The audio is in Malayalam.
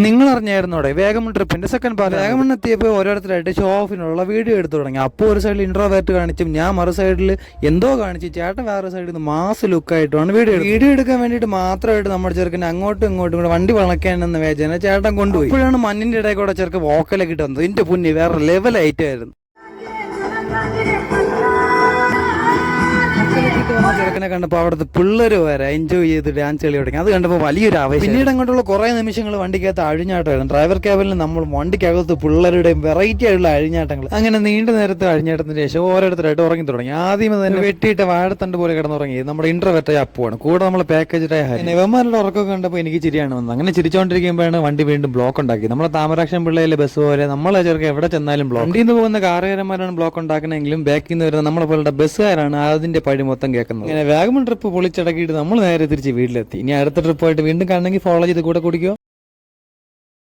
നിങ്ങൾ അറിഞ്ഞായിരുന്നോടെ വേഗം ട്രിപ്പിന്റെ സെക്കൻഡ് പാർട്ട് വേഗം എത്തിയപ്പോൾ ഓരോരുത്തരായിട്ട് ഷോ ഓഫിനുള്ള വീഡിയോ എടുത്തു തുടങ്ങി. അപ്പോൾ ഒരു സൈഡിൽ ഇൻട്രോവേർട്ട് കാണിച്ചും ഞാൻ മറു സൈഡിൽ എന്തോ കാണിച്ചു, ചേട്ടൻ വേറെ സൈഡിൽ നിന്ന് മാസ് ലുക്കായിട്ടാണ് വീഡിയോ എടുക്കാൻ വേണ്ടിയിട്ട് മാത്രമായിട്ട് നമ്മുടെ ചെറുക്കനെ അങ്ങോട്ടും ഇങ്ങോട്ടും കൂടെ വണ്ടി വളയ്ക്കാനെന്ന് വേചന ചേട്ടൻ കൊണ്ടുപോയി. അപ്പോഴാണ് മണ്ണിന്റെ ഇടയിൽ കൂടെ ചെറുക്ക് വോക്കലൊക്കെ ഇട്ട് വന്നത്. ഇതിന്റെ പുന്നി വേറെ ലെവൽ ആയിട്ടായിരുന്നു. ചെറുക്കനെ കണ്ടപ്പോൾ അവിടുത്തെ പിള്ളേര് വരെ എൻജോയ് ചെയ്ത് ഡാൻസ് കളി തുടങ്ങി. അത് കണ്ടപ്പോൾ വലിയൊരു ആവേശം. പിന്നീട് അങ്ങോട്ടുള്ള കുറെ നിമിഷങ്ങൾ വണ്ടിക്കകത്ത് അഴിഞ്ഞാട്ടമായിരുന്നു. ഡ്രൈവർ ക്യാബിനിൽ നമ്മൾ വണ്ടിക്കകത്ത് പിള്ളേരുടെയും വെറൈറ്റി ആയിട്ടുള്ള അഴിഞ്ഞാട്ടങ്ങൾ. അങ്ങനെ നീണ്ട നേരത്തെ അഴിഞ്ഞാട്ടത്തിന് ശേഷം ഓരോരുത്തരായിട്ട് ഉറങ്ങി തുടങ്ങി. ആദ്യം തന്നെ വെട്ടിയിട്ട് വാഴത്തണ്ട് പോലെ കിടന്നുറങ്ങി നമ്മുടെ ഇൻട്രോവേർട്ടായ അപ്പുവാണ്. കൂടെ നമ്മൾ പാക്കേജായ നെവന്മാരുടെ ഉറക്കം കണ്ടപ്പോൾ എനിക്ക് ചിരിയാണ് വന്നത്. അങ്ങനെ ചിരിച്ചുകൊണ്ടിരിക്കുമ്പോഴാണ് വണ്ടി വീണ്ടും ബ്ലോക്ക് ഉണ്ടാക്കി. നമ്മളെ താമരാക്ഷൻ പിള്ളയിലെ ബസ് പോലെ നമ്മളെ ചെറുക്ക് എവിടെ ചെന്നാലും ബ്ലോക്ക്. വണ്ടിയിൽ നിന്ന് പോകുന്ന കാറുകാരന്മാരാണ് ബ്ലോക്ക് ഉണ്ടാക്കണമെങ്കിലും ബാക്കിൽ നിന്ന് വരുന്ന നമ്മളെ പോലുള്ള ബസ്സുകാരാണ് അതിന്റെ പഴി മൊത്തം കേൾക്കുന്നത്. ഇങ്ങനെ വാഗമൺ ട്രിപ്പ് പൊളിച്ചടക്കിയിട്ട് നമ്മൾ നേരെ തിരിച്ച് വീട്ടിലെത്തി. ഇനി അടുത്ത ട്രിപ്പായിട്ട് വീണ്ടും കാണണമെങ്കിൽ ഫോളോ ചെയ്ത് കൂടെ കുടിക്കോ.